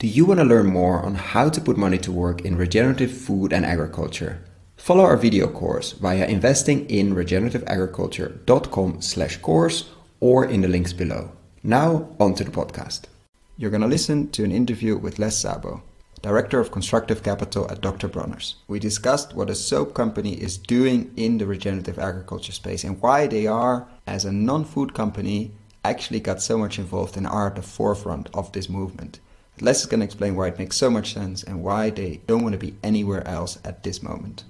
Do you want to learn more on how to put money to work in regenerative food and agriculture? Follow our video course via investinginregenerativeagriculture.com/course or in the links below. Now, on to the podcast. You're going to listen to an interview with Szabo, Director of Constructive Capital at Dr Bronner. We discussed what a soap company is doing in the regenerative agriculture space and why they are, as a non-food company, actually got so much involved and are at the forefront of this movement. Les is going to explain why it makes so much sense and why they don't want to be anywhere else at this moment.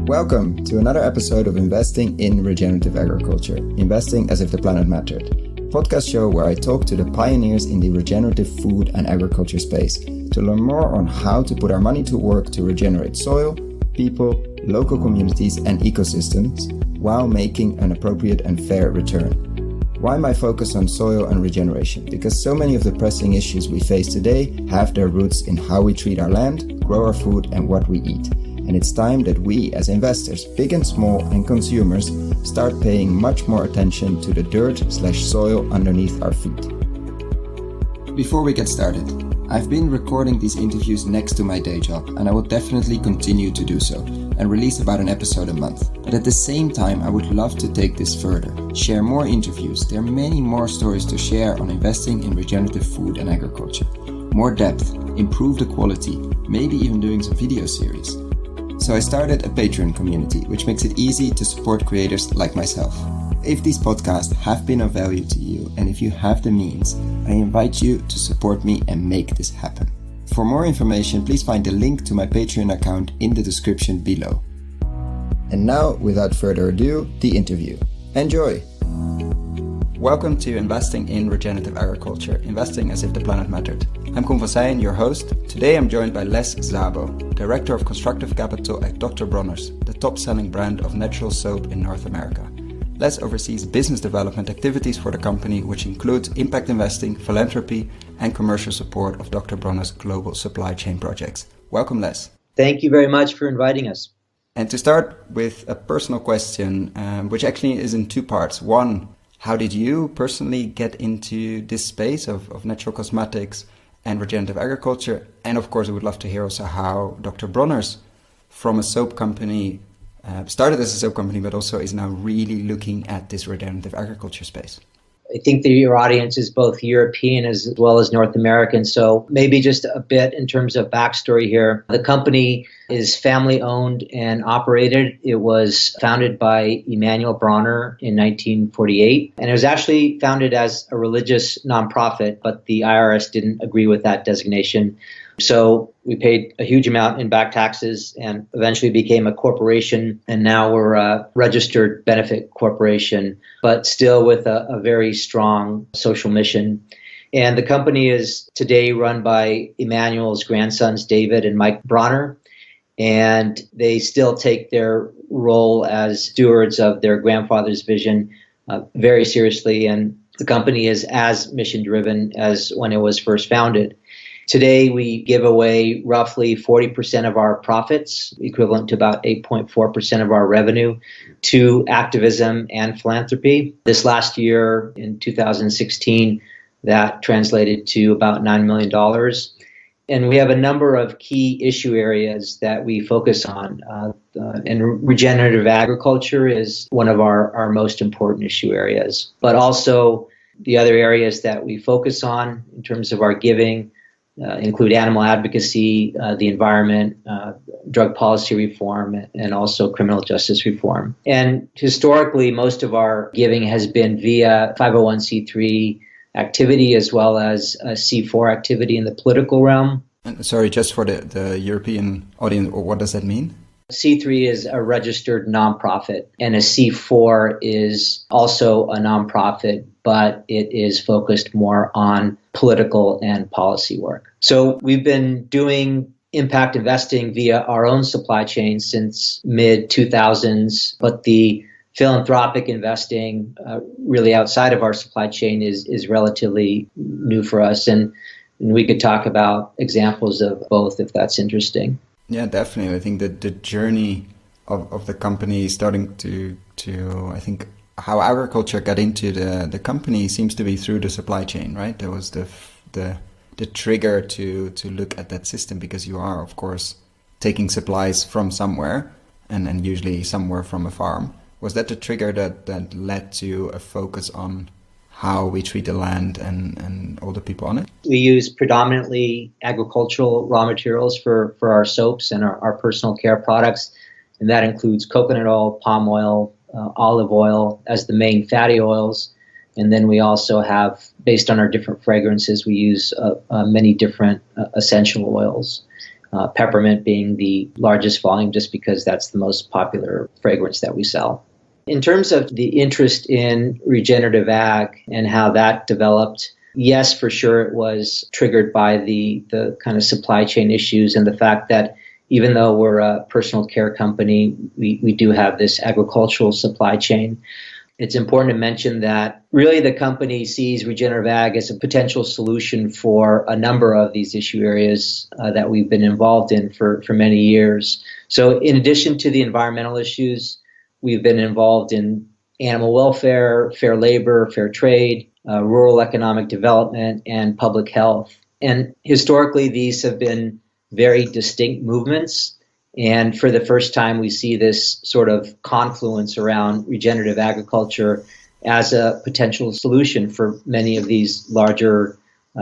Welcome to another episode of Investing in Regenerative Agriculture, Investing as if the planet mattered. A podcast show where I talk to the pioneers in the regenerative food and agriculture space to learn more on how to put our money to work to regenerate soil, people, local communities and ecosystems while making an appropriate and fair return. Why my focus on soil and regeneration? Because so many of the pressing issues we face today have their roots in how we treat our land, grow our food and what we eat. And it's time that we as investors, big and small, and consumers start paying much more attention to the dirt/soil underneath our feet. Before we get started, I've been recording these interviews next to my day job, and I will definitely continue to do so and release about an episode a month. But at the same time, I would love to take this further, share more interviews. There are many more stories to share on investing in regenerative food and agriculture. More depth, improve the quality, maybe even doing some video series. So I started a Patreon community, which makes it easy to support creators like myself. If these podcasts have been of value to you, and if you have the means, I invite you to support me and make this happen. For more information, please find the link to my Patreon account in the description below. And now, without further ado, the interview. Enjoy! Welcome to Investing in Regenerative Agriculture, Investing as if the planet mattered. I'm Koen van Seijen, your host. Today I'm joined by Szabo, Director of Constructive Capital at Dr Bronner, the top-selling brand of natural soap in North America. Les oversees business development activities for the company, which includes impact investing, philanthropy, and commercial support of Dr Bronner's global supply chain projects. Welcome, Les. Thank you very much for inviting us. And to start with a personal question, which actually is in two parts. One, how did you personally get into this space of natural cosmetics and regenerative agriculture? And of course, I would love to hear also how Dr Bronner's, from a soap company, started as a soap company, but also is now really looking at this regenerative agriculture space. I think that your audience is both European as well as North American. So maybe just a bit in terms of backstory here. The company is family owned and operated. It was founded by Emanuel Bronner in 1948. And it was actually founded as a religious nonprofit, but the IRS didn't agree with that designation. So we paid a huge amount in back taxes and eventually became a corporation. And now we're a registered benefit corporation, but still with a very strong social mission. And the company is today run by Emanuel's grandsons, David and Mike Bronner. And they still take their role as stewards of their grandfather's vision very seriously. And the company is as mission driven as when it was first founded. Today, we give away roughly 40% of our profits, equivalent to about 8.4% of our revenue, to activism and philanthropy. This last year, in 2016, that translated to about $9 million. And we have a number of key issue areas that we focus on. And regenerative agriculture is one of our most important issue areas. But also, the other areas that we focus on in terms of our giving include animal advocacy, the environment, drug policy reform, and also criminal justice reform. And historically, most of our giving has been via 501c3 activity as well as C4 activity in the political realm. And sorry, just for the European audience, what does that mean? C3 is a registered nonprofit, and a C4 is also a nonprofit, but it is focused more on political and policy work. So we've been doing impact investing via our own supply chain since mid-2000s, but the philanthropic investing really outside of our supply chain is relatively new for us. And we could talk about examples of both if that's interesting. Yeah, definitely. I think that the journey of the company starting to I think how agriculture got into the company seems to be through the supply chain, right? There was the the trigger to look at that system? Because you are, of course, taking supplies from somewhere, and usually somewhere from a farm. Was that the trigger that led to a focus on how we treat the land and all the people on it? We use predominantly agricultural raw materials for our soaps and our personal care products, and that includes coconut oil, palm oil, olive oil as the main fatty oils. And then we also have, based on our different fragrances, we use many different essential oils, peppermint being the largest volume just because that's the most popular fragrance that we sell. In terms of the interest in regenerative ag and how that developed, yes, for sure it was triggered by the kind of supply chain issues and the fact that even though we're a personal care company, we do have this agricultural supply chain. It's important to mention that really the company sees regenerative ag as a potential solution for a number of these issue areas that we've been involved in for many years. So in addition to the environmental issues, we've been involved in animal welfare, fair labor, fair trade, rural economic development, and public health. And historically, these have been very distinct movements. And for the first time, we see this sort of confluence around regenerative agriculture as a potential solution for many of these larger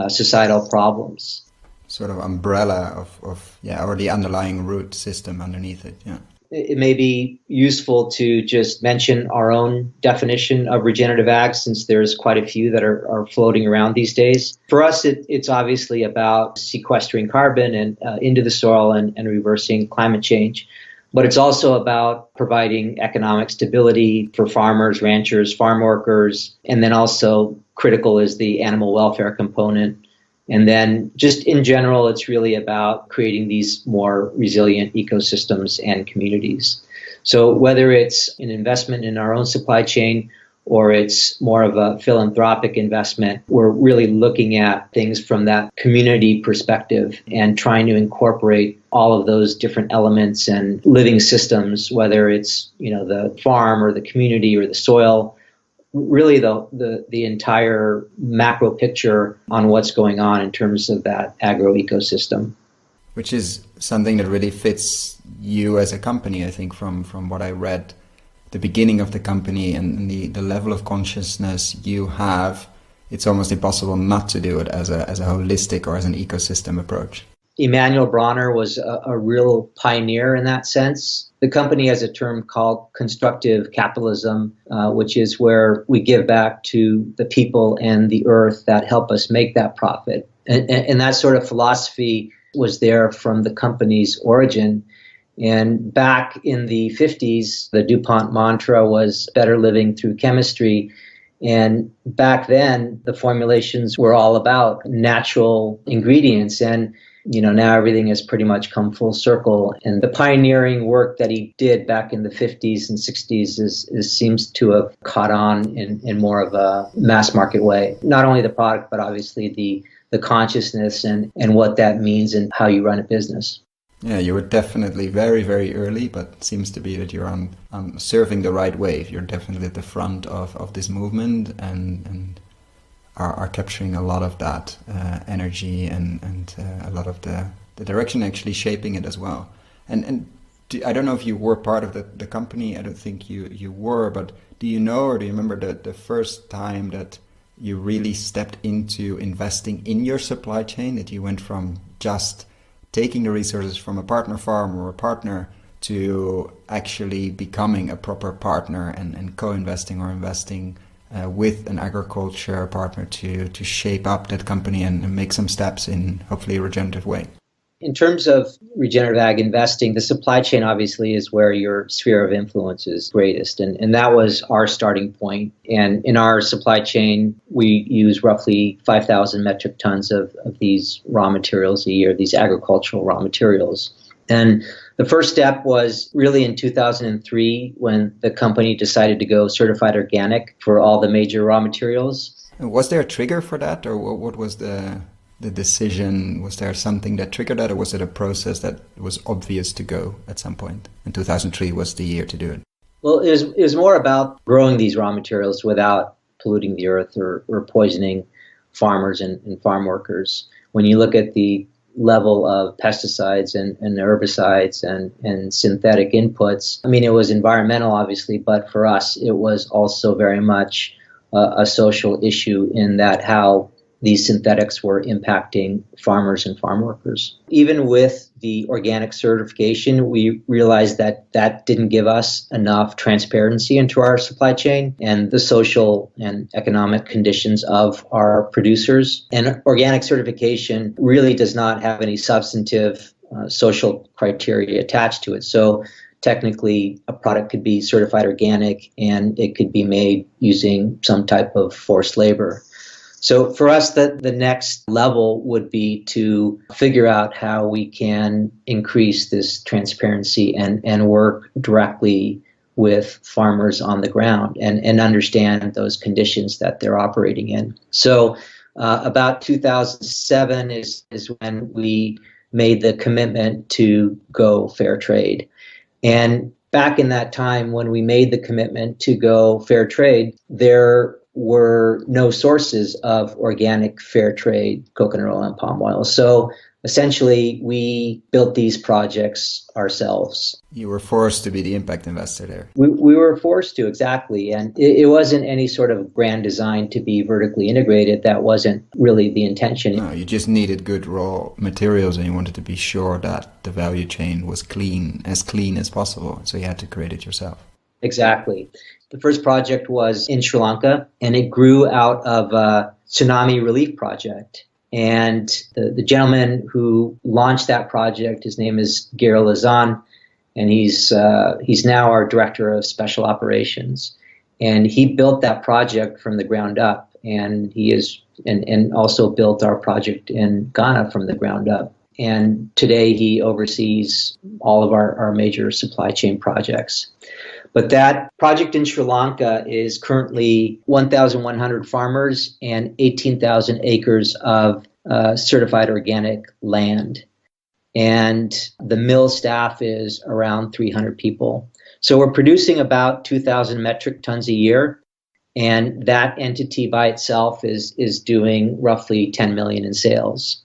societal problems. Sort of umbrella or the underlying root system underneath it, yeah. It may be useful to just mention our own definition of regenerative ag, since there's quite a few that are floating around these days. For us, it's obviously about sequestering carbon and into the soil and reversing climate change. But it's also about providing economic stability for farmers, ranchers, farm workers, and then also critical is the animal welfare component. And then just in general, it's really about creating these more resilient ecosystems and communities. So whether it's an investment in our own supply chain or it's more of a philanthropic investment, we're really looking at things from that community perspective and trying to incorporate all of those different elements and living systems, whether it's, the farm or the community or the soil, really the entire macro picture on what's going on in terms of that agro ecosystem. Which is something that really fits you as a company, I think, from what I read, the beginning of the company and the level of consciousness you have. It's almost impossible not to do it as a holistic or as an ecosystem approach. Dr Bronner was a real pioneer in that sense. The company has a term called constructive capitalism, which is where we give back to the people and the earth that help us make that profit. And that sort of philosophy was there from the company's origin. And back in the 50s, the DuPont mantra was better living through chemistry. And back then, the formulations were all about natural ingredients. And now everything has pretty much come full circle. And the pioneering work that he did back in the 50s and 60s seems to have caught on in more of a mass market way. Not only the product, but obviously the consciousness and what that means and how you run a business. Yeah, you were definitely very, very early, but it seems to be that you're on surfing the right wave. You're definitely at the front of this movement and are capturing a lot of that energy and a lot of the direction, actually shaping it as well. And I don't know if you were part of the company. I don't think you were, but do you know or do you remember the first time that you really stepped into investing in your supply chain, that you went from just taking the resources from a partner farm or a partner to actually becoming a proper partner and co-investing or investing with an agriculture partner to shape up that company and make some steps in hopefully a regenerative way? In terms of regenerative ag investing, the supply chain obviously is where your sphere of influence is greatest. And that was our starting point. And in our supply chain, we use roughly 5,000 metric tons of these raw materials a year, these agricultural raw materials. And the first step was really in 2003 when the company decided to go certified organic for all the major raw materials. Was there a trigger for that, or what was the decision? Was there something that triggered that, or was it a process that was obvious to go at some point? And 2003 was the year to do it. Well, it was more about growing these raw materials without polluting the earth or poisoning farmers and farm workers. when you look at the level of pesticides and herbicides and synthetic inputs, I mean, it was environmental, obviously, but for us, it was also very much a social issue in that how these synthetics were impacting farmers and farm workers. Even with the organic certification, we realized that that didn't give us enough transparency into our supply chain and the social and economic conditions of our producers. And organic certification really does not have any substantive social criteria attached to it. So technically, a product could be certified organic and it could be made using some type of forced labor. So for us, the next level would be to figure out how we can increase this transparency and work directly with farmers on the ground and understand those conditions that they're operating in. So about 2007 is when we made the commitment to go fair trade. And back in that time when we made the commitment to go fair trade, there were no sources of organic fair trade coconut oil and palm oil. So essentially, we built these projects ourselves. You were forced to be the impact investor there. We were forced to, exactly. And it wasn't any sort of grand design to be vertically integrated. That wasn't really the intention. No, you just needed good raw materials and you wanted to be sure that the value chain was clean as possible. So you had to create it yourself. Exactly. The first project was in Sri Lanka, and it grew out of a tsunami relief project. And the gentleman who launched that project, his name is Gero Lazan, and he's now our director of special operations. And he built that project from the ground up, and he is and also built our project in Ghana from the ground up. And today he oversees all of our major supply chain projects. But that project in Sri Lanka is currently 1,100 farmers and 18,000 acres of certified organic land. And the mill staff is around 300 people. So we're producing about 2,000 metric tons a year. And that entity by itself is doing roughly 10 million in sales.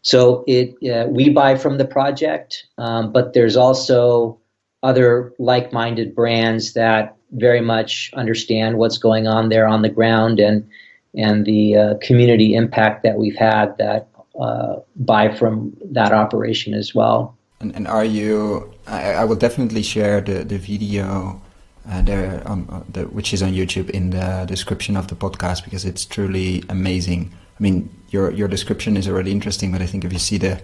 So we buy from the project, but there's also other like-minded brands that very much understand what's going on there on the ground and the community impact that we've had that buy from that operation as well. And are you? I will definitely share the video there, which is on YouTube, in the description of the podcast, because it's truly amazing. I mean, your description is already interesting, but I think if you see the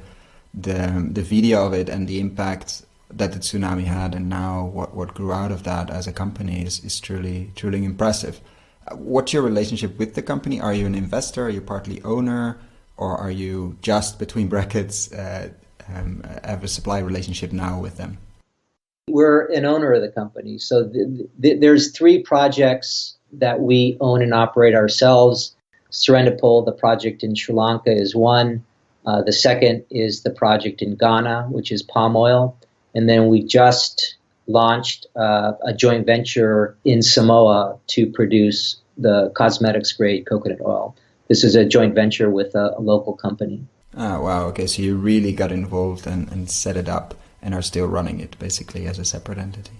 video of it and the impact that the tsunami had, and now what grew out of that as a company is truly impressive. What's your relationship with the company? Are you an investor? Are you partly owner? Or are you just, between brackets, have a supply relationship now with them? We're an owner of the company. So there's 3 projects that we own and operate ourselves. Serendipole, the project in Sri Lanka, is one. The second is the project in Ghana, which is palm oil. And then we just launched a joint venture in Samoa to produce the cosmetics-grade coconut oil. This is a joint venture with a local company. Oh, wow. Okay, so you really got involved and set it up and are still running it basically as a separate entity.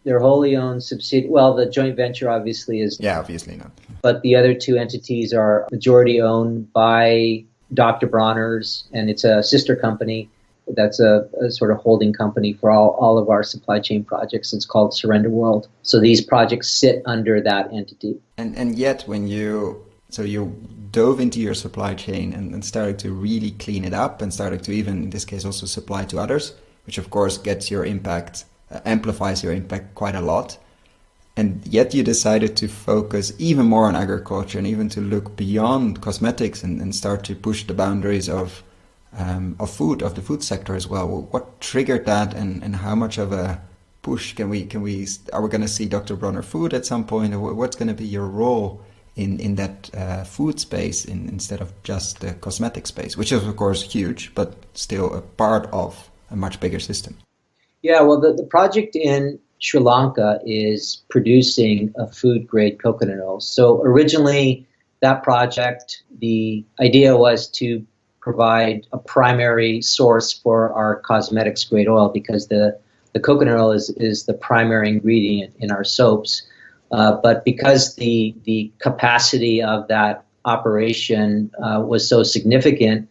They're wholly owned subsidiary. Well, the joint venture obviously is. Yeah, obviously not. But the other 2 entities are majority owned by Dr Bronner's, and it's a sister company. That's a sort of holding company for all of our supply chain projects. It's called Surrender World. So these projects sit under that entity. And yet when you dove into your supply chain and started to really clean it up and started to even, in this case, also supply to others, which of course gets your impact, amplifies your impact quite a lot. And yet you decided to focus even more on agriculture and even to look beyond cosmetics and start to push the boundaries of food, of the food sector as well. What triggered that, and how much of a push are we going to see Dr Bronner Food at some point, or what's going to be your role in that food space instead of just the cosmetic space, which is of course huge, but still a part of a much bigger system? Yeah, well, the project in Sri Lanka is producing a food-grade coconut oil. So originally, that project, the idea was to provide a primary source for our cosmetics grade oil because the coconut oil is the primary ingredient in our soaps. But because the capacity of that operation was so significant,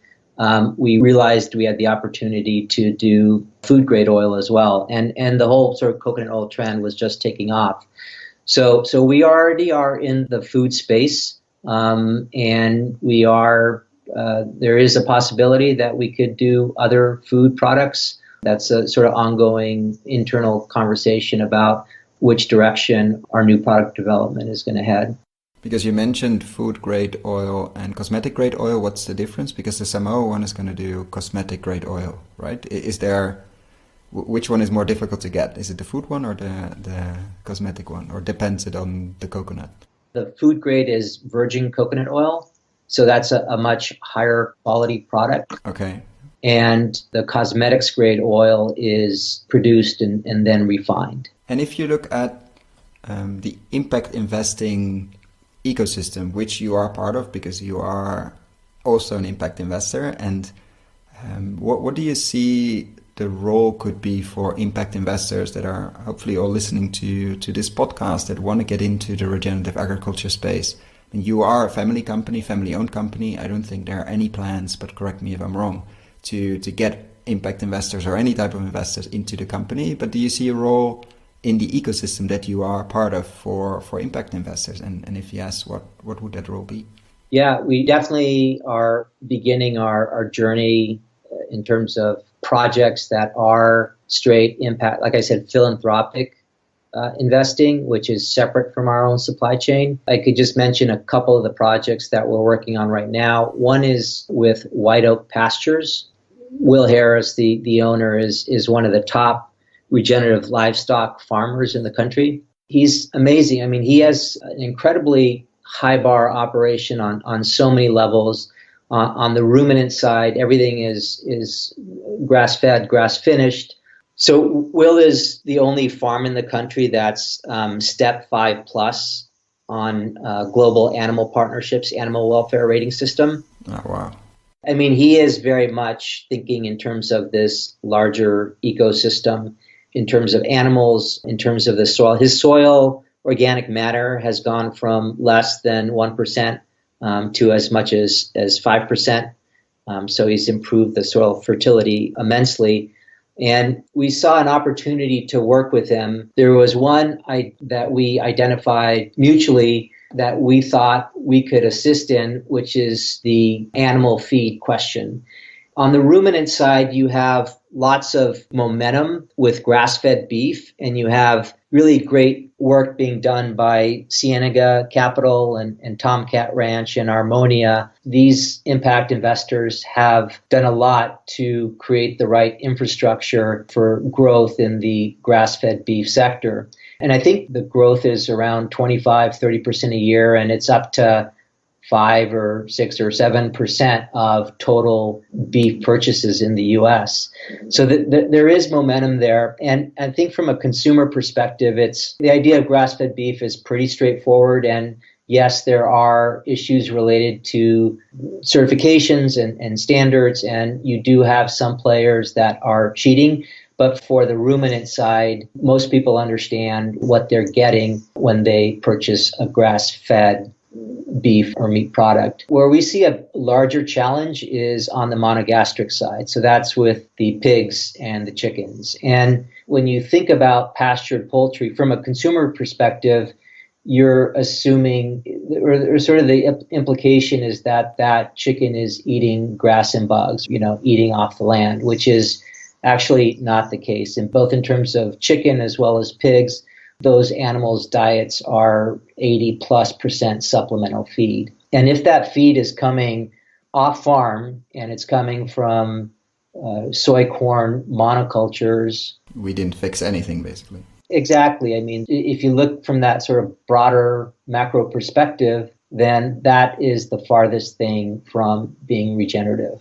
we realized we had the opportunity to do food grade oil as well. And the whole sort of coconut oil trend was just taking off. So we already are in the food space, and we are, there is a possibility that we could do other food products. That's a sort of ongoing internal conversation about which direction our new product development is going to head. Because you mentioned food grade oil and cosmetic grade oil, what's the difference? Because the Szabo one is going to do cosmetic grade oil, right? Is there, which one is more difficult to get? Is it the food one or the cosmetic one? Or depends it on the coconut? The food grade is virgin coconut oil. So that's a much higher quality product. Okay. And the cosmetics grade oil is produced and then refined. And if you look at the impact investing ecosystem, which you are part of because you are also an impact investor, and what do you see the role could be for impact investors that are hopefully all listening to this podcast that want to get into the regenerative agriculture space? And you are a family company, family-owned company. I don't think there are any plans, but correct me if I'm wrong, to get impact investors or any type of investors into the company. But do you see a role in the ecosystem that you are part of for impact investors? And if yes, what would that role be? Yeah, we definitely are beginning our journey in terms of projects that are straight impact, like I said, philanthropic investing, which is separate from our own supply chain. I could just mention a couple of the projects that we're working on right now. One is with White Oak Pastures. Will Harris, the owner, is one of the top regenerative livestock farmers in the country. He's amazing. I mean, he has an incredibly high bar operation on so many levels. On the ruminant side, everything is grass-fed, grass-finished. So Will is the only farm in the country that's Step 5 plus on global animal partnerships, animal welfare rating system. Oh, wow. I mean, he is very much thinking in terms of this larger ecosystem, in terms of animals, in terms of the soil. His soil organic matter has gone from less than 1% to as much as 5%. So he's improved the soil fertility immensely. And we saw an opportunity to work with him. There was one that we identified mutually that we thought we could assist in, which is the animal feed question. On the ruminant side, you have lots of momentum with grass-fed beef, and you have really great work being done by Cienega Capital and Tomcat Ranch and Armonia. These impact investors have done a lot to create the right infrastructure for growth in the grass-fed beef sector. And I think the growth is around 25-30% a year, and it's up to 5 or 6 or 7% of total beef purchases in the U.S. So there is momentum there. And I think from a consumer perspective, it's the idea of grass-fed beef is pretty straightforward. And yes, there are issues related to certifications and standards, and you do have some players that are cheating. But for the ruminant side, most people understand what they're getting when they purchase a grass-fed beef or meat product. Where we see a larger challenge is on the monogastric side. So that's with the pigs and the chickens. And when you think about pastured poultry, from a consumer perspective, you're assuming, or sort of the implication is that that chicken is eating grass and bugs, eating off the land, which is actually not the case. And both in terms of chicken as well as pigs, those animals' diets are 80+% supplemental feed. And if that feed is coming off farm and it's coming from soy corn monocultures, we didn't fix anything, basically. Exactly. I mean, if you look from that sort of broader macro perspective, then that is the farthest thing from being regenerative.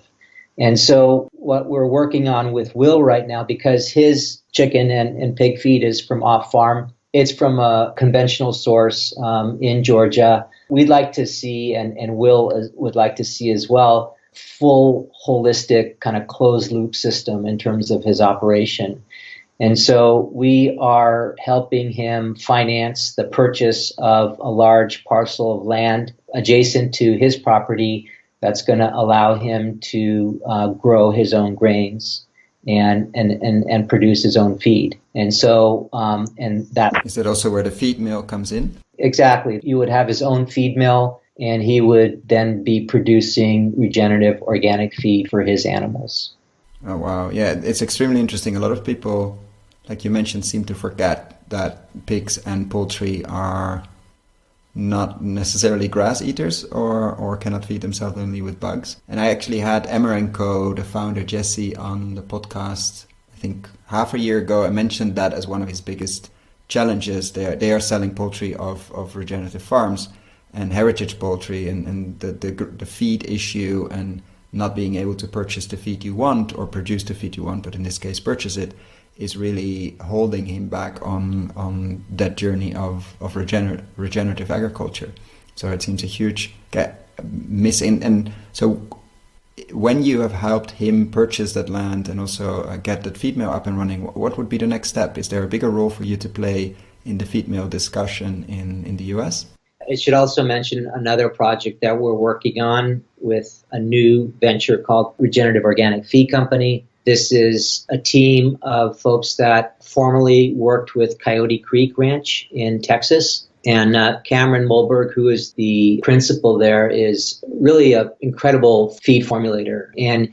And so what we're working on with Will right now, because his chicken and pig feed is from off farm, it's from a conventional source in Georgia. We'd like to see, and Will would like to see as well, full holistic kind of closed loop system in terms of his operation. And so we are helping him finance the purchase of a large parcel of land adjacent to his property that's going to allow him to grow his own grains and produce his own feed. And so, and that is that also where the feed mill comes in? Exactly. You would have his own feed mill, and he would then be producing regenerative organic feed for his animals. Oh, wow. Yeah, it's extremely interesting. A lot of people, like you mentioned, seem to forget that pigs and poultry are not necessarily grass eaters or cannot feed themselves only with bugs. And I actually had Emmer & Co., the founder Jesse, on the podcast, I think half a year ago. I mentioned that as one of his biggest challenges. They are selling poultry of regenerative farms and heritage poultry, and the feed issue and not being able to purchase the feed you want or produce the feed you want, but in this case purchase it, is really holding him back on that journey of regenerative agriculture. So it seems a huge missing. And so when you have helped him purchase that land and also get that feed mill up and running, what would be the next step? Is there a bigger role for you to play in the feed mill discussion in the US? I should also mention another project that we're working on with a new venture called Regenerative Organic Feed Company. This is a team of folks that formerly worked with Coyote Creek Ranch in Texas. And Cameron Mulberg, who is the principal there, is really an incredible feed formulator. And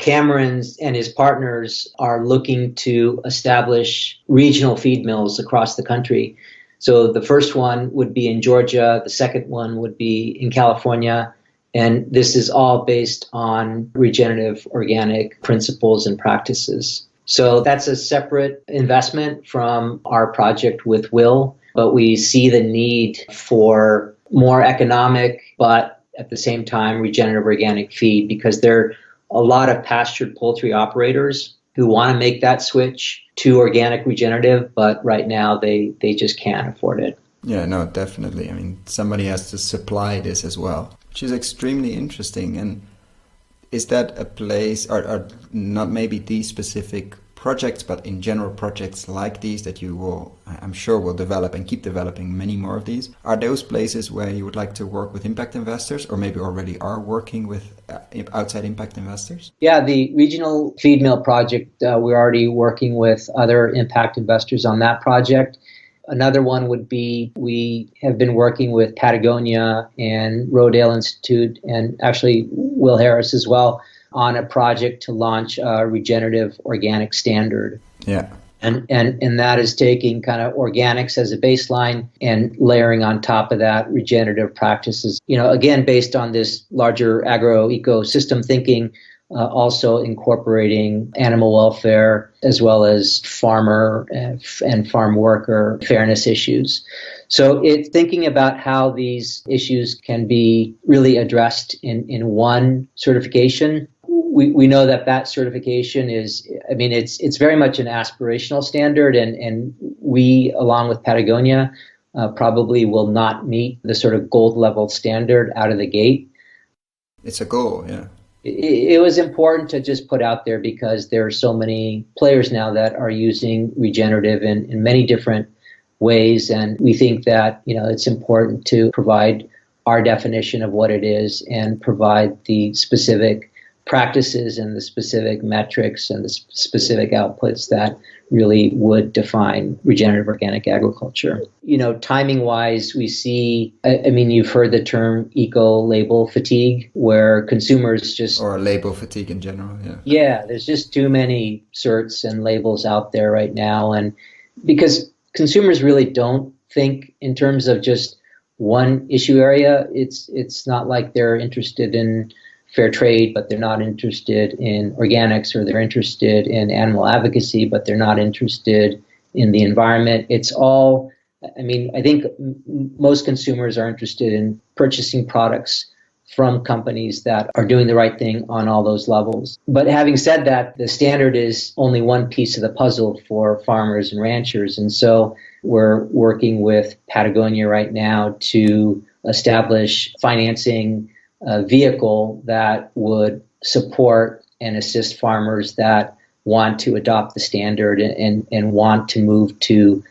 Cameron and his partners are looking to establish regional feed mills across the country. So the first one would be in Georgia, the second one would be in California, and this is all based on regenerative organic principles and practices. So that's a separate investment from our project with Will, but we see the need for more economic, but at the same time regenerative organic feed, because there are a lot of pastured poultry operators who want to make that switch to organic regenerative, but right now they just can't afford it. Yeah, no, definitely. I mean, somebody has to supply this as well, which is extremely interesting. And is that a place, or not maybe these specific projects, but in general projects like these that you will, I'm sure, will develop and keep developing many more of these? Are those places where you would like to work with impact investors, or maybe already are working with outside impact investors? Yeah, the regional feed mill project, we're already working with other impact investors on that project. Another one would be, we have been working with Patagonia and Rodale Institute, and actually Will Harris as well, on a project to launch a regenerative organic standard. Yeah. And that is taking kind of organics as a baseline and layering on top of that regenerative practices, again, based on this larger agro-ecosystem thinking, also incorporating animal welfare as well as farmer and farm worker fairness issues. So it's thinking about how these issues can be really addressed in one certification. We know that certification is, it's very much an aspirational standard, and we, along with Patagonia, probably will not meet the sort of gold level standard out of the gate. It's a goal, yeah. It was important to just put out there because there are so many players now that are using regenerative in many different ways, and we think that it's important to provide our definition of what it is and provide the specific practices and the specific metrics and the specific outputs that really would define regenerative organic agriculture. Timing wise, we see, you've heard the term eco-label fatigue, where consumers just... Or label fatigue in general, yeah. Yeah, there's just too many certs and labels out there right now. And because consumers really don't think in terms of just one issue area, it's not like they're interested in fair trade, but they're not interested in organics, or they're interested in animal advocacy, but they're not interested in the environment. It's all, I think most consumers are interested in purchasing products from companies that are doing the right thing on all those levels. But having said that, the standard is only one piece of the puzzle for farmers and ranchers. And so we're working with Patagonia right now to establish financing vehicle that would support and assist farmers that want to adopt the standard and want to move to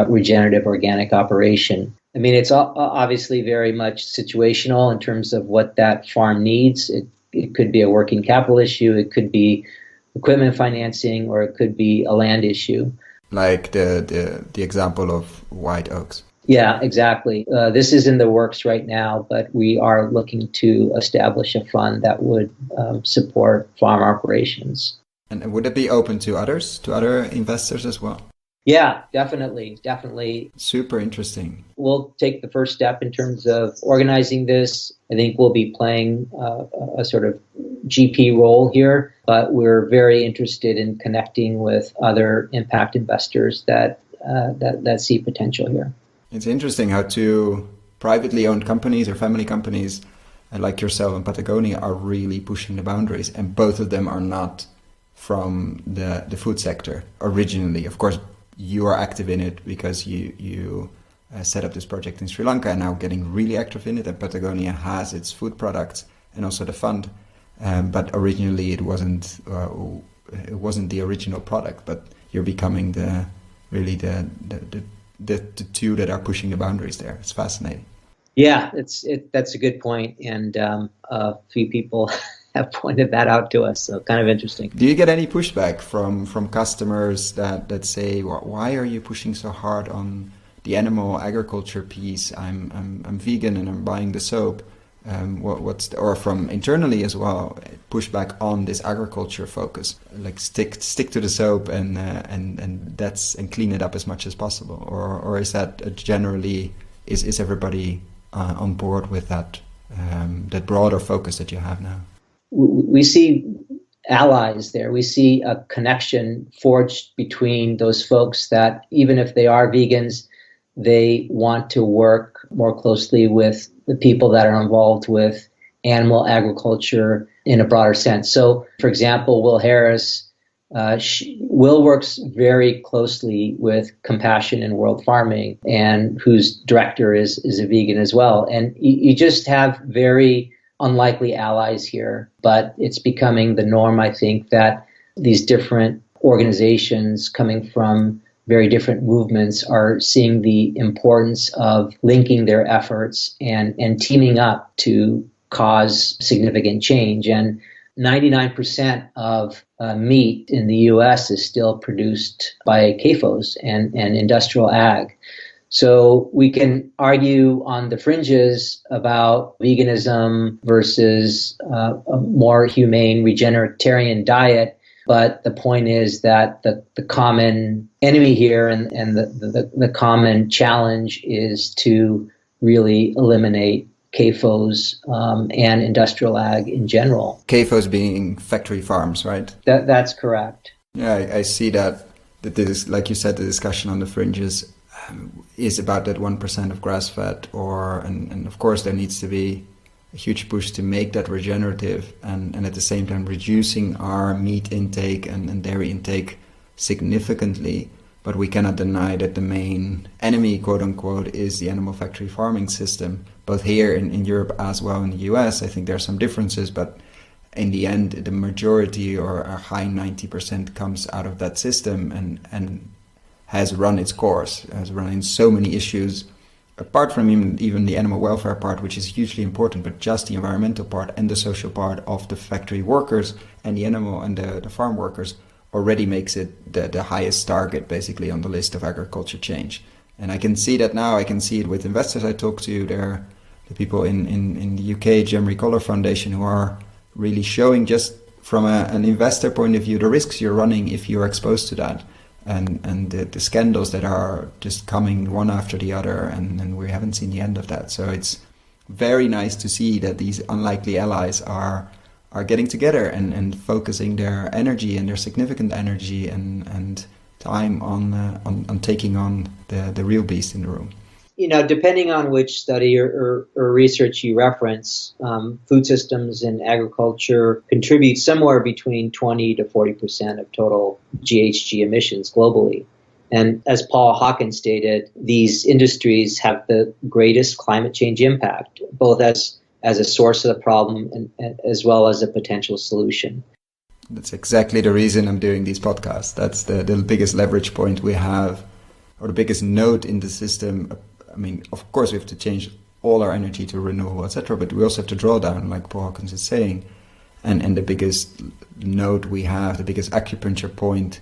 regenerative organic operation. I mean, it's obviously very much situational in terms of what that farm needs. It could be a working capital issue, it could be equipment financing, or it could be a land issue. Like the example of white oaks. Yeah, exactly. This is in the works right now, but we are looking to establish a fund that would support farm operations. And would it be open to others, to other investors as well? Yeah, definitely. Super interesting. We'll take the first step in terms of organizing this. I think we'll be playing a sort of GP role here, but we're very interested in connecting with other impact investors that see potential here. It's interesting how two privately owned companies or family companies like yourself and Patagonia are really pushing the boundaries, and both of them are not from the food sector originally. Of course, you are active in it because you set up this project in Sri Lanka and now getting really active in it, and Patagonia has its food products and also the fund. But originally it wasn't the original product, but you're becoming the two that are pushing the boundaries there. It's fascinating. Yeah, that's a good point, and a few people have pointed that out to us, so kind of interesting. Do you get any pushback from customers that say, why are you pushing so hard on the animal agriculture piece? I'm vegan and I'm buying the soap. Or from internally as well, pushback on this agriculture focus, like stick to the soap and clean it up as much as possible, or is that generally is everybody on board with that broader focus that you have now? We see allies there. We see a connection forged between those folks that even if they are vegans, they want to work more closely with the people that are involved with animal agriculture in a broader sense. So, for example, Will Harris, Will works very closely with Compassion in World Farming, and whose director is a vegan as well. And you just have very unlikely allies here, but it's becoming the norm, I think, that these different organizations coming from very different movements are seeing the importance of linking their efforts and teaming up to cause significant change. And 99% of meat in the US is still produced by CAFOs and industrial ag. So we can argue on the fringes about veganism versus a more humane regeneritarian diet, but the point is that the common enemy here and the common challenge is to really eliminate CAFOs and industrial ag in general. CAFOs being factory farms, right? That's correct. Yeah, I see that this, like you said, the discussion on the fringes is about that 1% of grass-fed, and of course there needs to be a huge push to make that regenerative, and at the same time reducing our meat intake and dairy intake significantly. But we cannot deny that the main enemy, quote unquote, is the animal factory farming system, both here in Europe as well in the US. I think there are some differences, but in the end, the majority or a high 90% comes out of that system and has run its course, has run in so many issues, apart from even the animal welfare part, which is hugely important, but just the environmental part and the social part of the factory workers and the animal and the farm workers already makes it the highest target basically on the list of agriculture change. And I can see that now. I can see it with investors I talk to. There, the people in the UK, Gemery Collar Foundation, who are really showing just from an investor point of view the risks you're running if you're exposed to that. And the scandals that are just coming one after the other, and we haven't seen the end of that. So it's very nice to see that these unlikely allies are getting together and focusing their energy and their significant energy and time on taking on the real beast in the room. You know, depending on which study or research you reference, food systems and agriculture contribute somewhere between 20 to 40% of total GHG emissions globally. And as Paul Hawkins stated, these industries have the greatest climate change impact, both as as a source of the problem and as well as a potential solution. That's exactly the reason I'm doing these podcasts. That's the biggest leverage point we have, or the biggest node in the system. I mean, of course, we have to change all our energy to renewable, etc., but we also have to draw down, like Paul Hawkins is saying. And the biggest node we have, the biggest acupuncture point,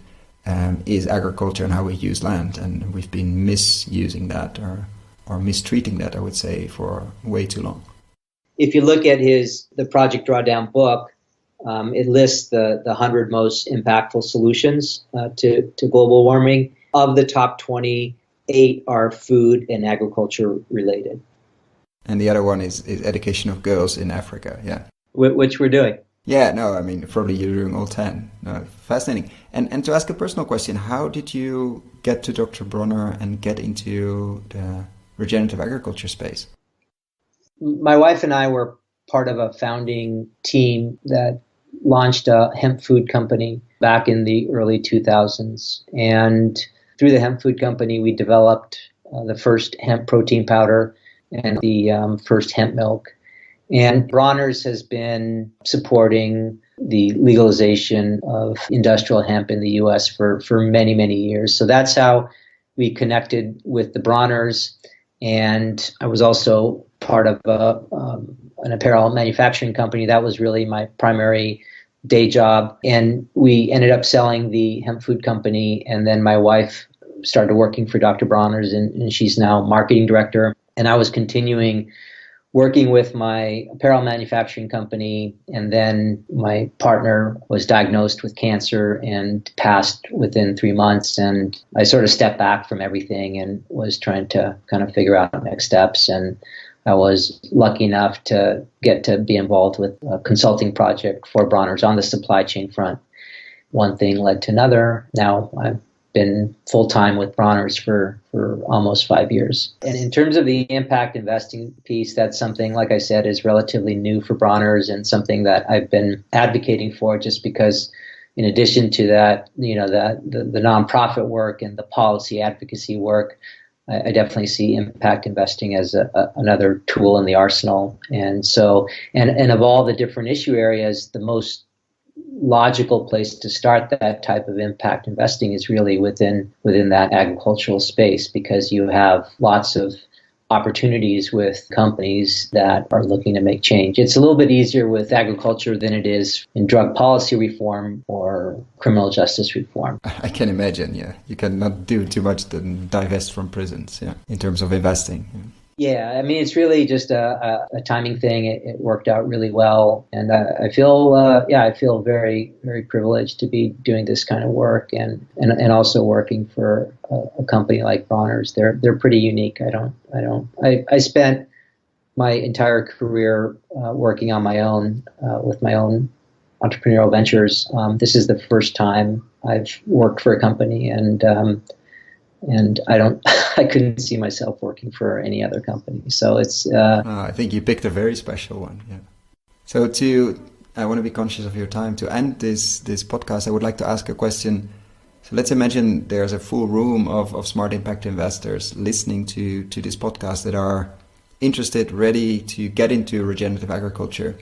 is agriculture and how we use land. And we've been misusing that or mistreating that, I would say, for way too long. If you look at the Project Drawdown book, it lists the 100 most impactful solutions to global warming. Of the top 20, 8 are food and agriculture related. And the other one is education of girls in Africa, yeah. Which we're doing. Yeah, no, I mean, probably you're doing all 10. No, fascinating. And to ask a personal question, how did you get to Dr. Bronner and get into the regenerative agriculture space? My wife and I were part of a founding team that launched a hemp food company back in the early 2000s. And through the hemp food company, we developed the first hemp protein powder and the first hemp milk. And Bronner's has been supporting the legalization of industrial hemp in the U.S. for many, many years. So that's how we connected with the Bronner's. And I was also part of an apparel manufacturing company. That was really my primary day job. And we ended up selling the hemp food company. And then my wife started working for Dr. Bronner's, and she's now marketing director. And I was continuing working with my apparel manufacturing company, and then my partner was diagnosed with cancer and passed within 3 months, and I sort of stepped back from everything and was trying to kind of figure out next steps. And I was lucky enough to get to be involved with a consulting project for Bronner's on the supply chain front. One thing led to another. Now I've been full-time with Bronner's for almost 5 years. And in terms of the impact investing piece, that's something, like I said, is relatively new for Bronner's and something that I've been advocating for, just because in addition to that, you know, the nonprofit work and the policy advocacy work, I definitely see impact investing as another tool in the arsenal. And so, and of all the different issue areas, the most logical place to start that type of impact investing is really within that agricultural space, because you have lots of opportunities with companies that are looking to make change. It's a little bit easier with agriculture than it is in drug policy reform or criminal justice reform. I can imagine, yeah. You cannot do too much than divest from prisons, yeah, in terms of investing. Yeah. Yeah, I mean, it's really just a timing thing. It worked out really well, and I feel very, very privileged to be doing this kind of work, and also working for a company like Bronner's. They're pretty unique. I spent my entire career working on my own with my own entrepreneurial ventures. This is the first time I've worked for a company, and I couldn't see myself working for any other company. So it's. I think you picked a very special one. Yeah. So I want to be conscious of your time. To end this podcast, I would like to ask a question. So let's imagine there's a full room of smart impact investors listening to this podcast that are interested, ready to get into regenerative agriculture.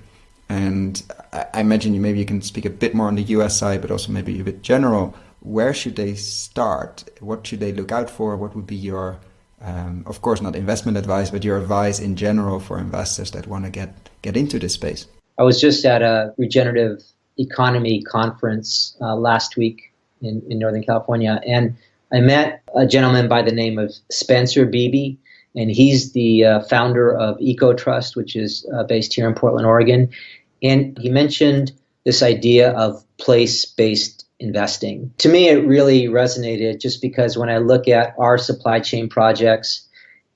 And I imagine maybe you can speak a bit more on the US side, but also maybe a bit general. Where should they start? What should they look out for? What would be your, of course, not investment advice, but your advice in general for investors that want to get into this space? I was just at a regenerative economy conference last week in Northern California, and I met a gentleman by the name of Spencer Beebe, and he's the founder of EcoTrust, which is based here in Portland, Oregon. And he mentioned this idea of place-based investing. To me, it really resonated, just because when I look at our supply chain projects,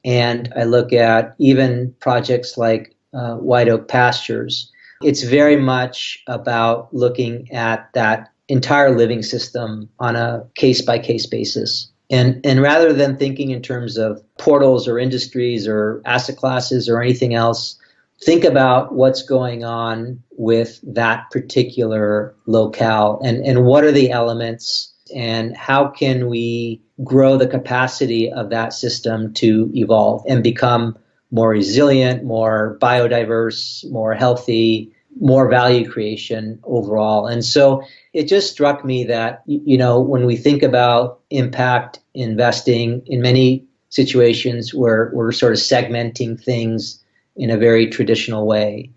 and I look at even projects like White Oak Pastures, it's very much about looking at that entire living system on a case-by-case basis. And rather than thinking in terms of portals or industries or asset classes or anything else, think about what's going on with that particular locale, and what are the elements, and how can we grow the capacity of that system to evolve and become more resilient, more biodiverse, more healthy, more value creation overall. And so it just struck me that, when we think about impact investing, in many situations where we're sort of segmenting things in a very traditional way.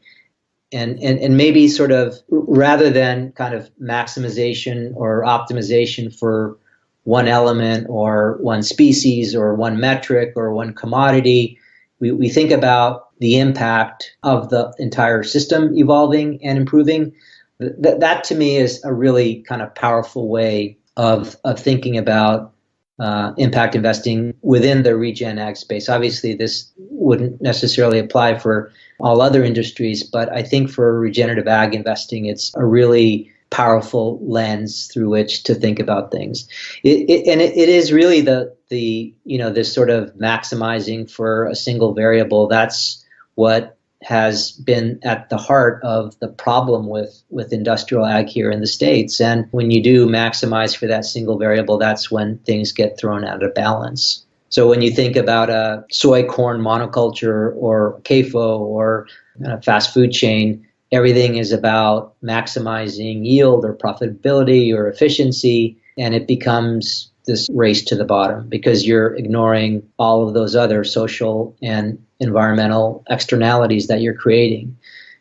And maybe sort of rather than kind of maximization or optimization for one element or one species or one metric or one commodity, we think about the impact of the entire system evolving and improving. That to me is a really kind of powerful way of thinking about impact investing within the regen ag space. Obviously, this wouldn't necessarily apply for all other industries, but I think for regenerative ag investing, it's a really powerful lens through which to think about things. It is really this sort of maximizing for a single variable. That's what has been at the heart of the problem with industrial ag here in the States. And when you do maximize for that single variable, that's when things get thrown out of balance. So when you think about a soy corn monoculture or CAFO or a fast food chain, everything is about maximizing yield or profitability or efficiency, and it becomes this race to the bottom because you're ignoring all of those other social and environmental externalities that you're creating.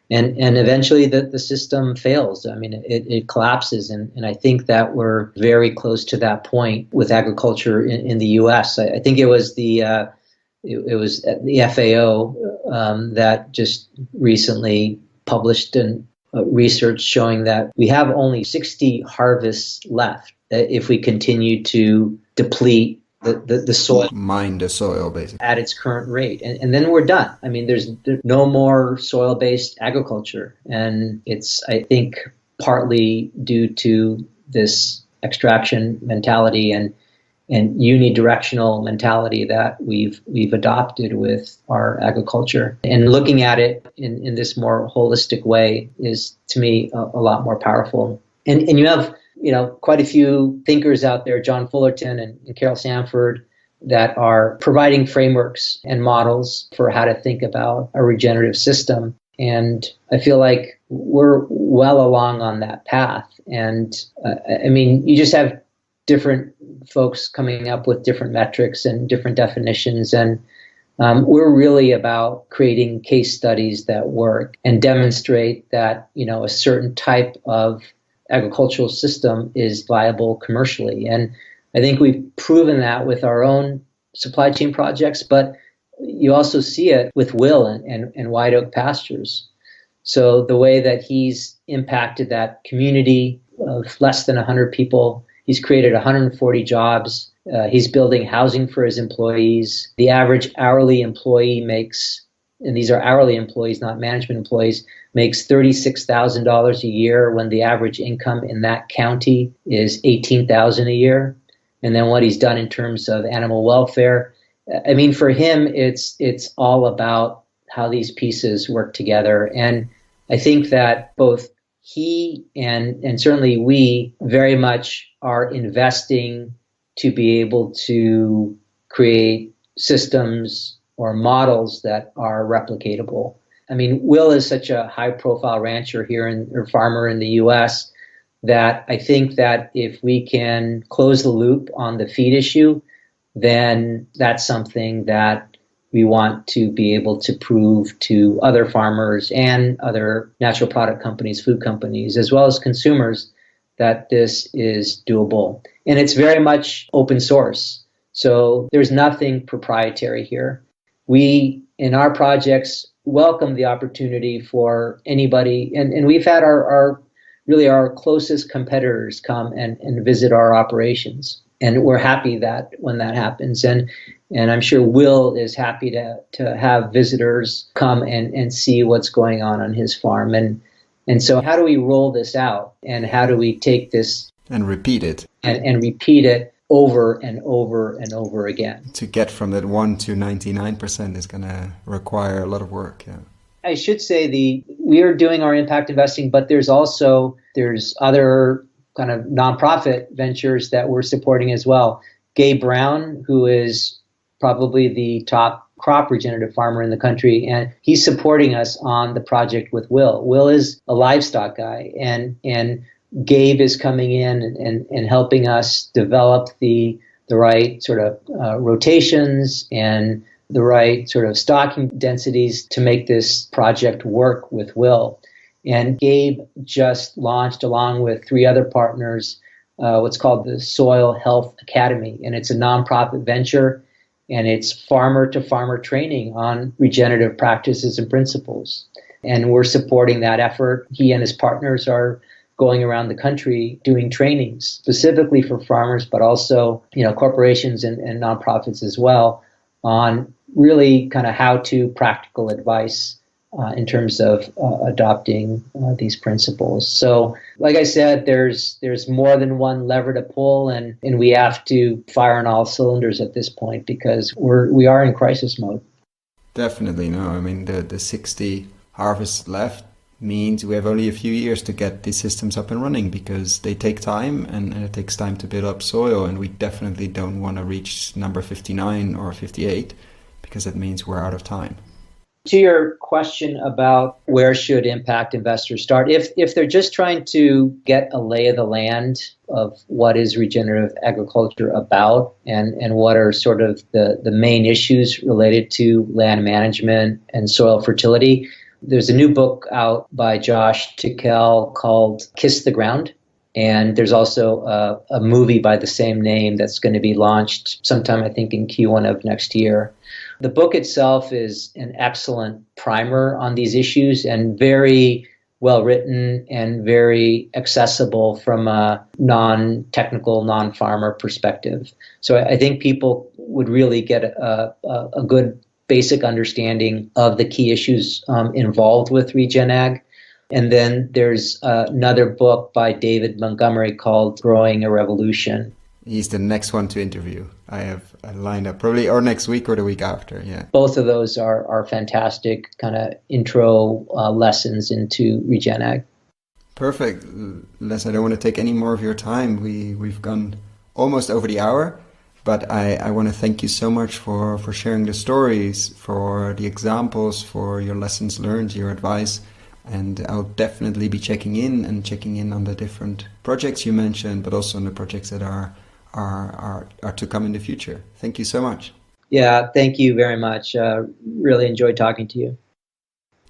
And eventually the system fails. I mean, it collapses. And I think that we're very close to that point with agriculture in the U.S. I think it was the FAO that just recently published research showing that we have only 60 harvests left if we continue to deplete the soil. Mine the soil, basically. At its current rate. And then we're done. I mean, there's no more soil-based agriculture. And it's, I think, partly due to this extraction mentality and unidirectional mentality that we've adopted with our agriculture. And looking at it in this more holistic way is, to me, a lot more powerful. And you have quite a few thinkers out there, John Fullerton and Carol Sanford, that are providing frameworks and models for how to think about a regenerative system. And I feel like we're well along on that path. And I mean, you just have different folks coming up with different metrics and different definitions. And we're really about creating case studies that work and demonstrate that, a certain type of agricultural system is viable commercially. And I think we've proven that with our own supply chain projects, but you also see it with Will and White Oak Pastures. So the way that he's impacted that community of less than 100 people, he's created 140 jobs. He's building housing for his employees. The average hourly employee makes, and these are hourly employees, not management employees, makes $36,000 a year when the average income in that county is $18,000 a year. And then what he's done in terms of animal welfare, I mean, for him, it's all about how these pieces work together. And I think that both he and certainly we very much are investing to be able to create systems or models that are replicatable. I mean, Will is such a high-profile rancher here or farmer in the U.S. that I think that if we can close the loop on the feed issue, then that's something that we want to be able to prove to other farmers and other natural product companies, food companies, as well as consumers, that this is doable. And it's very much open source. So there's nothing proprietary here. We, in our projects, welcome the opportunity for anybody, and we've had our closest competitors come and visit our operations, and we're happy that when that happens, and I'm sure Will is happy to have visitors come and see what's going on his farm, and so how do we roll this out, and how do we take this and repeat it and repeat it over and over and over again? To get from that 1 to 99% is going to require a lot of work. Yeah. I should say we are doing our impact investing, but there's other kind of nonprofit ventures that we're supporting as well. Gabe Brown, who is probably the top crop regenerative farmer in the country, and he's supporting us on the project with Will. Will is a livestock guy, and Gabe is coming in and helping us develop the right sort of rotations and the right sort of stocking densities to make this project work with Will. And Gabe just launched, along with 3 other partners, what's called the Soil Health Academy. And it's a nonprofit venture, and it's farmer-to-farmer training on regenerative practices and principles. And we're supporting that effort. He and his partners are going around the country doing trainings specifically for farmers, but also, corporations and nonprofits as well, on really kind of how-to practical advice in terms of adopting these principles. So, like I said, there's more than one lever to pull, and we have to fire on all cylinders at this point because we are in crisis mode. Definitely, no. I mean, the 60 harvests left means we have only a few years to get these systems up and running, because they take time, and it takes time to build up soil, and we definitely don't want to reach number 59 or 58, because that means we're out of time. To your question about where should impact investors start, if they're just trying to get a lay of the land of what is regenerative agriculture about, and what are sort of the main issues related to land management and soil fertility, there's a new book out by Josh Tickell called Kiss the Ground. And there's also a movie by the same name that's going to be launched sometime, I think, in Q1 of next year. The book itself is an excellent primer on these issues, and very well written and very accessible from a non-technical, non-farmer perspective. So I think people would really get a good basic understanding of the key issues involved with Regen Ag. And then there's another book by David Montgomery called Growing a Revolution. He's the next one to interview. I have lined up probably or next week or the week after. Yeah. Both of those are fantastic kind of intro lessons into Regen Ag. Perfect. Les, I don't want to take any more of your time. We've gone almost over the hour, but I want to thank you so much for sharing the stories, for the examples, for your lessons learned, your advice. And I'll definitely be checking in on the different projects you mentioned, but also on the projects that are to come in the future. Thank you so much. Yeah, thank you very much. Really enjoyed talking to you.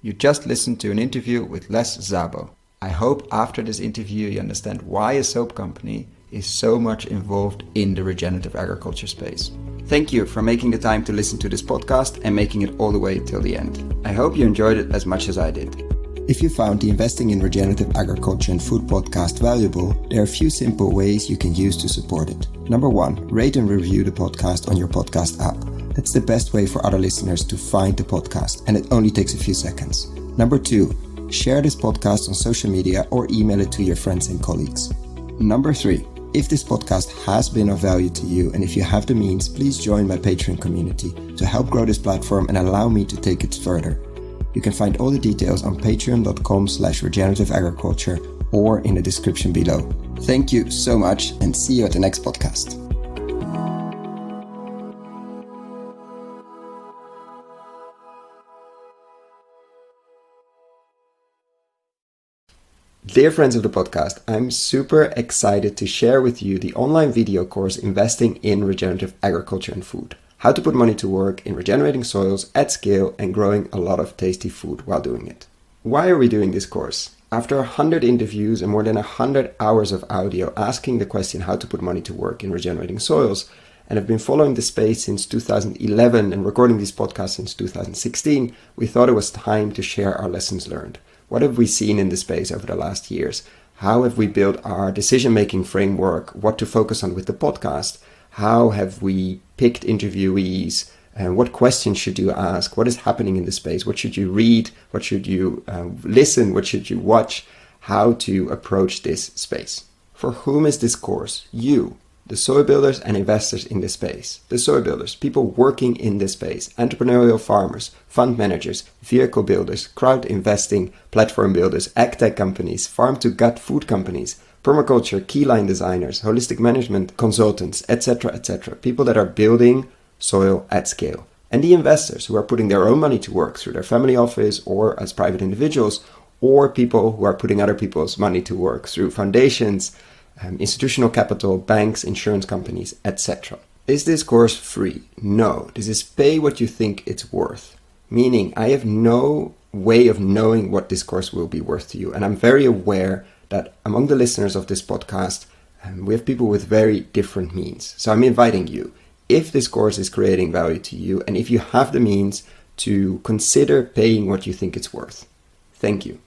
You just listened to an interview with Les Szabo. I hope after this interview you understand why a soap company is so much involved in the regenerative agriculture space. Thank you for making the time to listen to this podcast and making it all the way till the end. I hope you enjoyed it as much as I did. If you found the Investing in Regenerative Agriculture and Food podcast valuable, there are a few simple ways you can use to support it. Number 1, rate and review the podcast on your podcast app. That's the best way for other listeners to find the podcast, and it only takes a few seconds. Number 2, share this podcast on social media or email it to your friends and colleagues. Number 3, if this podcast has been of value to you, and if you have the means, please join my Patreon community to help grow this platform and allow me to take it further. You can find all the details on patreon.com/regenerativeagriculture or in the description below. Thank you so much, and see you at the next podcast. Dear friends of the podcast, I'm super excited to share with you the online video course Investing in Regenerative Agriculture and Food. How to put money to work in regenerating soils at scale and growing a lot of tasty food while doing it. Why are we doing this course? After 100 interviews and more than 100 hours of audio asking the question how to put money to work in regenerating soils, and have been following the space since 2011 and recording these podcasts since 2016, we thought it was time to share our lessons learned. What have we seen in the space over the last years? How have we built our decision-making framework? What to focus on with the podcast? How have we picked interviewees? And what questions should you ask? What is happening in the space? What should you read? What should you listen? What should you watch? How to approach this space? For whom is this course? You, the soil builders and investors in this space. The soil builders, people working in this space, entrepreneurial farmers, fund managers, vehicle builders, crowd investing, platform builders, ag-tech companies, farm-to-gut food companies, permaculture, keyline designers, holistic management consultants, etc., etc. People that are building soil at scale. And the investors who are putting their own money to work through their family office or as private individuals, or people who are putting other people's money to work through foundations, institutional capital, banks, insurance companies, etc. Is this course free? No. This is pay what you think it's worth. Meaning, I have no way of knowing what this course will be worth to you. And I'm very aware that among the listeners of this podcast, we have people with very different means. So I'm inviting you, if this course is creating value to you, and if you have the means, to consider paying what you think it's worth. Thank you.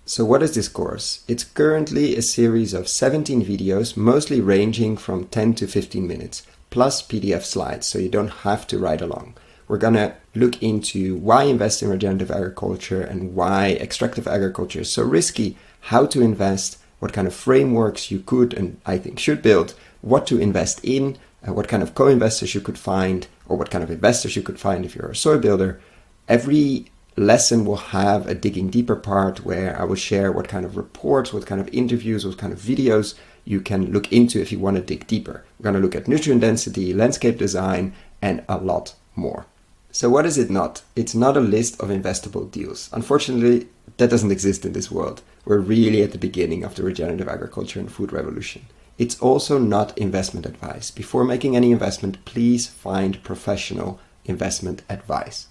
So what is this course? It's currently a series of 17 videos, mostly ranging from 10 to 15 minutes, plus PDF slides, so you don't have to ride along. We're going to look into why invest in regenerative agriculture and why extractive agriculture is so risky, how to invest, what kind of frameworks you could and I think should build, what to invest in, what kind of co-investors you could find, or what kind of investors you could find if you're a soy builder. Every lesson will have a digging deeper part where I will share what kind of reports, what kind of interviews, what kind of videos you can look into if you want to dig deeper. We're going to look at nutrient density, landscape design, and a lot more. So what is it not? It's not a list of investable deals. Unfortunately, that doesn't exist in this world. We're really at the beginning of the regenerative agriculture and food revolution. It's also not investment advice. Before making any investment, please find professional investment advice.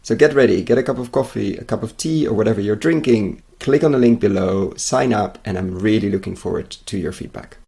So get ready, get a cup of coffee, a cup of tea, or whatever you're drinking. Click on the link below, sign up, and I'm really looking forward to your feedback.